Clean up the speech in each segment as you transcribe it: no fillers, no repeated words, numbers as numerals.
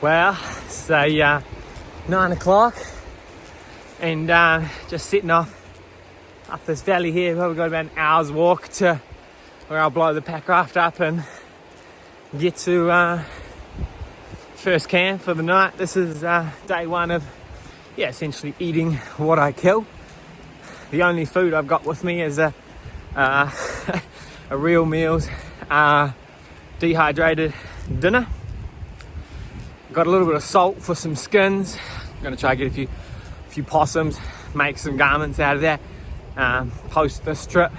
Well, so 9 o'clock and just sitting up this valley here. Probably got about an hour's walk to where I'll blow the pack raft up and get to first camp for the night. This is day one of essentially eating what I kill. The only food I've got with me is a real meals dehydrated dinner. Got a little bit of salt for some skins. I'm gonna try to get a few possums, make some garments out of that post this trip.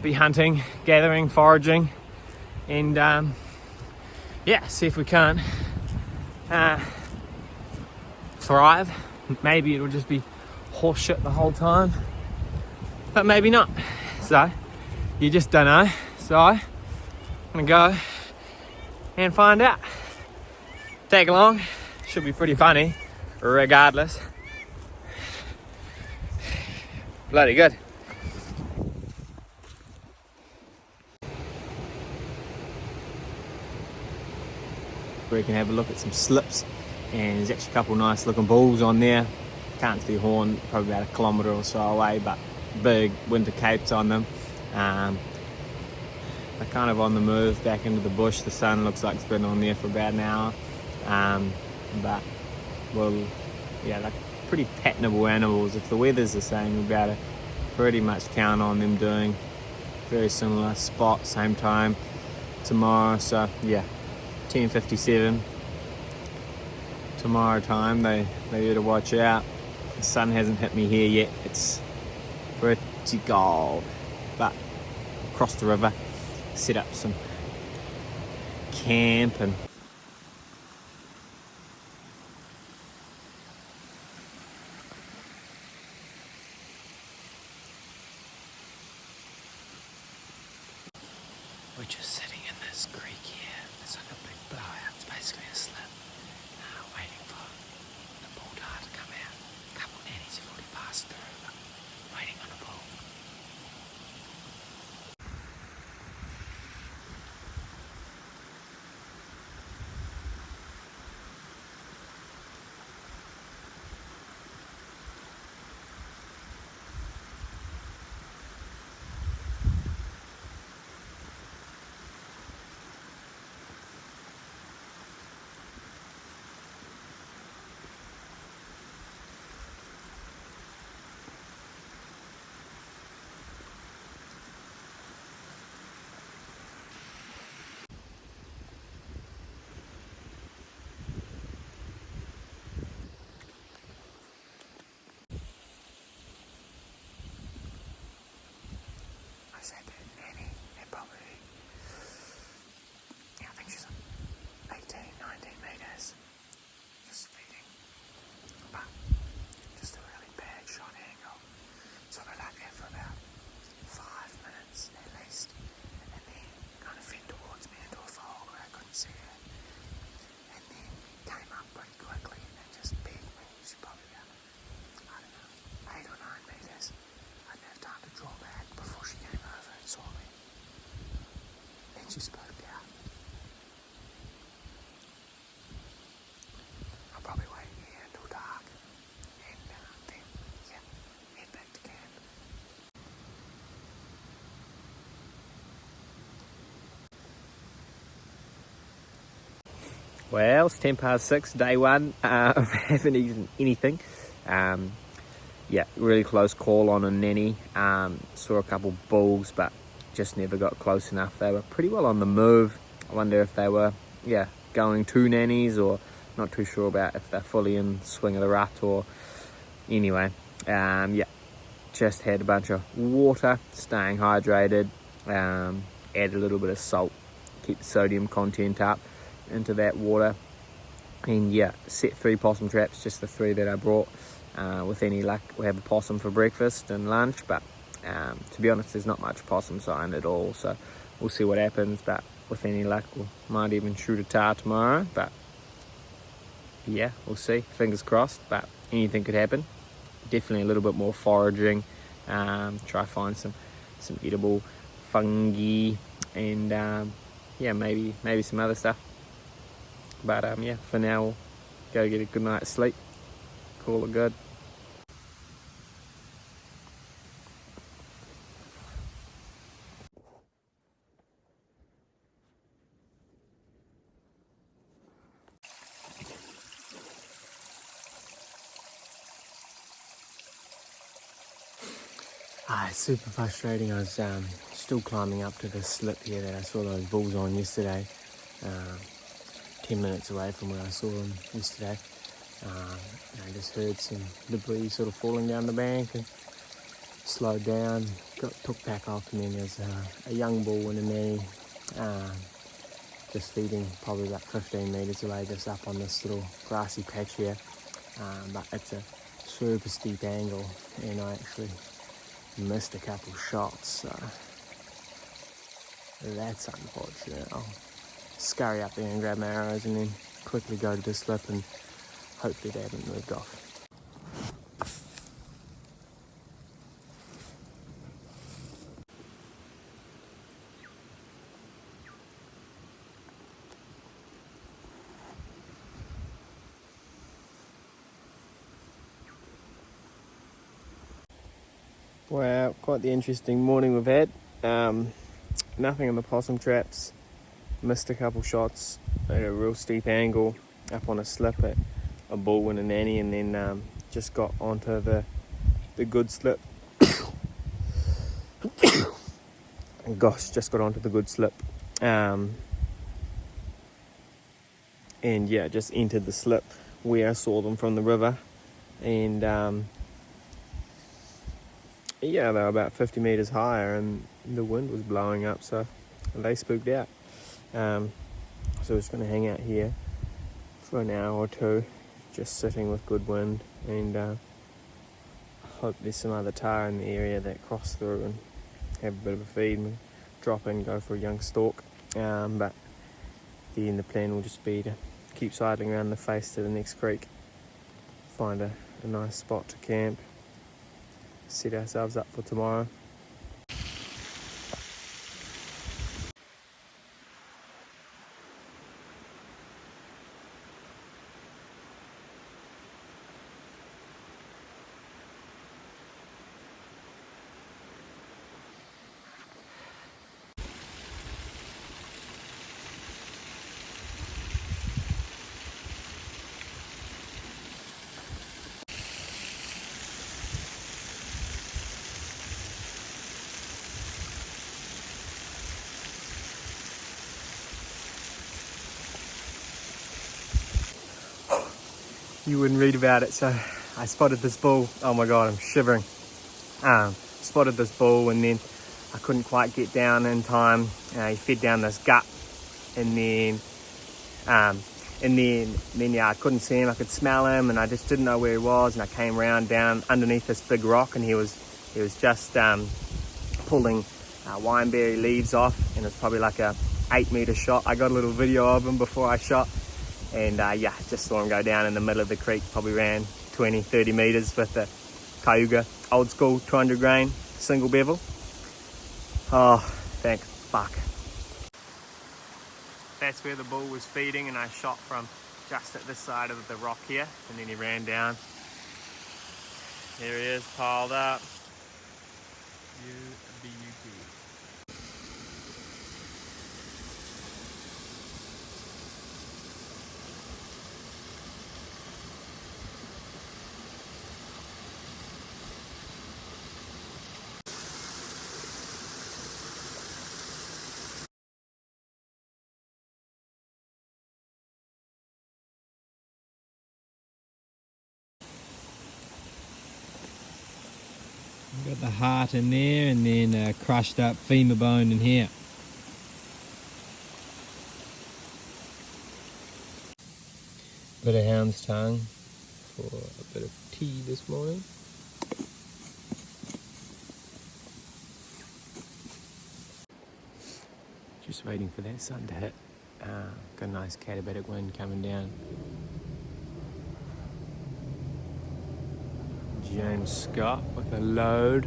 Be hunting, gathering, foraging, and see if we can't thrive. Maybe it'll just be horse shit the whole time, but maybe not. So you just don't know. So I'm gonna go and find out. Tag along, should be pretty funny regardless. Bloody good. We can have a look at some slips, and there's actually a couple nice looking bulls on there. Can't see horn, probably about 1 kilometre or so away, but big winter capes on them. They're kind of on the move back into the bush. The sun looks like it's been on there for about an hour, but they're pretty patternable animals. If the weather's the same, we'll be able to pretty much count on them doing very similar spot, same time tomorrow. So 10:57 tomorrow time. They better watch out. The sun hasn't hit me here yet. It's pretty cold, but across the river, set up some camp and we're just sitting in this creek here. It's like a big blowout. It's basically a slip. Waiting for the bull tide to come out. A couple of nannies have already passed through, but waiting on a bull. I said that nanny, they're probably, I think she's 18, 19 metres, just feeding, but just a really bad shot angle. So we're like that for about 5 minutes at least, and then kind of fed towards me into a fog where I couldn't see her, and then came up pretty quickly and just pegged me. She's probably about, 8 or 9 metres. I didn't have time to draw back before she came over and saw me. Then she spoke out. I'll probably wait here until dark and then head back to camp. Well, it's 6:10, day one. I haven't eaten anything. Really close call on a nanny. Saw a couple bulls, but just never got close enough. They were pretty well on the move. I wonder if they were, going to nannies, or not too sure about if they're fully in swing of the rut or anyway. Just had a bunch of water, staying hydrated, add a little bit of salt, keep the sodium content up into that water, and set 3 possum traps, just the 3 that I brought. With any luck, we have a possum for breakfast and lunch, but to be honest, there's not much possum sign at all, so we'll see what happens. But with any luck, we might even shoot a tar tomorrow, but we'll see, fingers crossed, but anything could happen. Definitely a little bit more foraging, try find some edible fungi, and yeah, maybe some other stuff. But yeah, for now we'll go get a good night's sleep, call it good. It's super frustrating. I was still climbing up to the slip here that I saw those bulls on yesterday. 10 minutes away from where I saw them yesterday. And I just heard some debris sort of falling down the bank and slowed down, took back off, and then there's a young bull and a nanny just feeding probably about 15 metres away, just up on this little grassy patch here. But it's a super steep angle, and I actually missed a couple shots, so that's unfortunate. I'll scurry up there and grab my arrows and then quickly go to the slip, and hopefully they haven't moved off. Wow, quite the interesting morning we've had. Nothing in the possum traps. Missed a couple shots at a real steep angle up on a slip at a bull and a nanny, and then just got onto the good slip. Gosh, just got onto the good slip. And yeah, just entered the slip where I saw them from the river, and yeah, they were about 50 metres higher and the wind was blowing up, so they spooked out. So we're just going to hang out here for an hour or two, just sitting with good wind, and hope there's some other tahr in the area that cross through and have a bit of a feed and drop in, go for a young stalk. But the plan will just be to keep sidling around the face to the next creek, find a nice spot to camp, set ourselves up for tomorrow. You wouldn't read about it, so I spotted this bull. Oh my god, I'm shivering. Spotted this bull, and then I couldn't quite get down in time. He fed down this gut, and then yeah, I couldn't see him. I could smell him, and I just didn't know where he was. And I came round down underneath this big rock, and he was just pulling wineberry leaves off, and it's probably like a 8-metre shot. I got a little video of him before I shot. And yeah, just saw him go down in the middle of the creek, probably ran 20-30 metres with the Cayuga old school 200 grain single bevel. Oh, thank fuck. That's where the bull was feeding, and I shot from just at this side of the rock here, and then he ran down. Here he is, piled up. You beauty. Got the heart in there, and then crushed up femur bone in here. Bit of hound's tongue for a bit of tea this morning. Just waiting for that sun to hit. Got a nice katabatic wind coming down. James Scott with a load.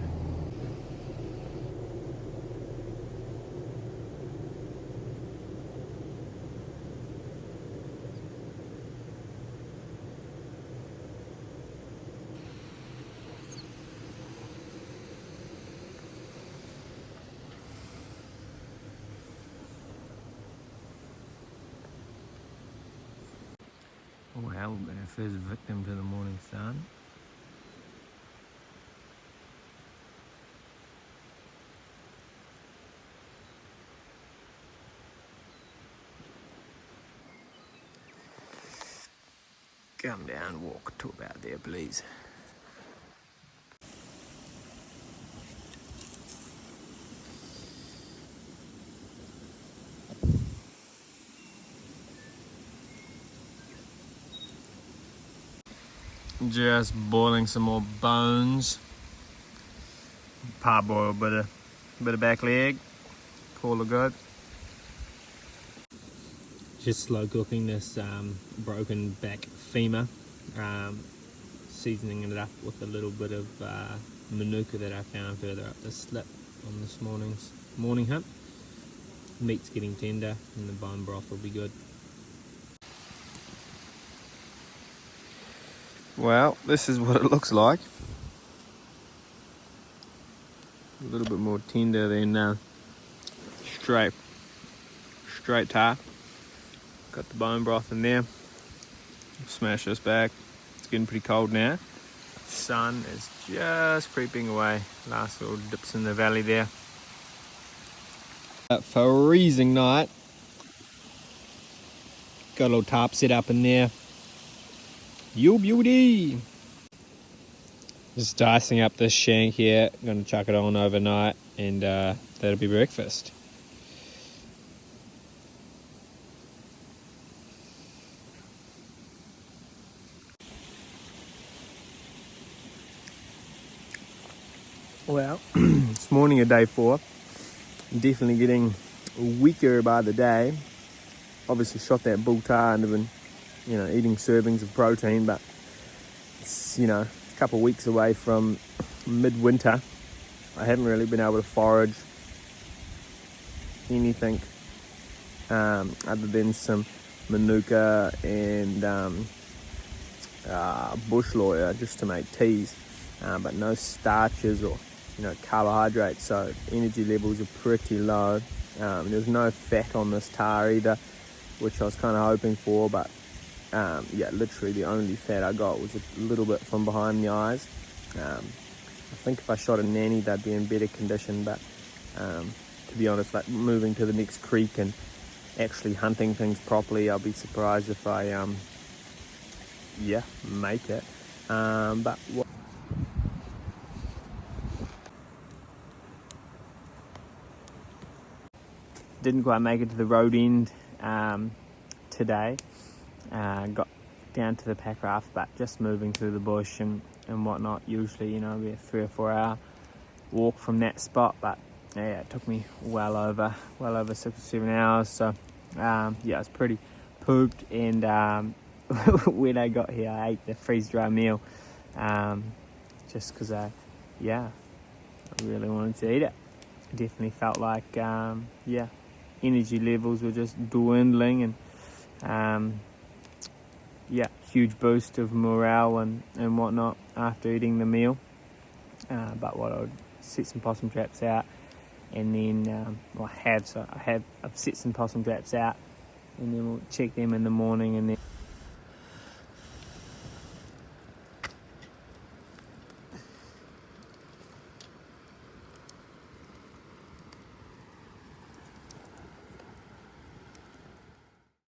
Well, been our first victim to the morning sun. Come down, walk to about there, please. Just boiling some more bones. Parboil bit of back leg. Call it good. Just slow cooking this broken back femur. Seasoning it up with a little bit of manuka that I found further up the slip on this morning's morning hunt. Meat's getting tender and the bone broth will be good. Well, this is what it looks like. A little bit more tender than straight tar. Got the bone broth in there. Smash this back. It's getting pretty cold now. Sun is just creeping away. Last little dips in the valley there. Freezing night. Got a little tarp set up in there. You beauty! Just dicing up this shank here. I'm going to chuck it on overnight and that'll be breakfast. Well, it's morning of day 4. Definitely getting weaker by the day. Obviously shot that bull tar and have been, eating servings of protein, but it's, a couple of weeks away from midwinter. I haven't really been able to forage anything other than some manuka and bush lawyer just to make teas, but no starches or carbohydrates, so energy levels are pretty low. There's no fat on this tar either, which I was kind of hoping for, but literally the only fat I got was a little bit from behind the eyes. I think if I shot a nanny, they'd be in better condition, but to be honest, like moving to the next creek and actually hunting things properly, I'll be surprised if I make it. But didn't quite make it to the road end today. Got down to the pack raft, but just moving through the bush and whatnot. Usually, we're a 3 or 4 hour walk from that spot, but it took me well over 6 or 7 hours. So I was pretty pooped, and when I got here, I ate the freeze dry meal just because I really wanted to eat it. Definitely felt like energy levels were just dwindling, and huge boost of morale and whatnot after eating the meal. But what I'd set some possum traps out, and then I've set some possum traps out, and then we'll check them in the morning, and then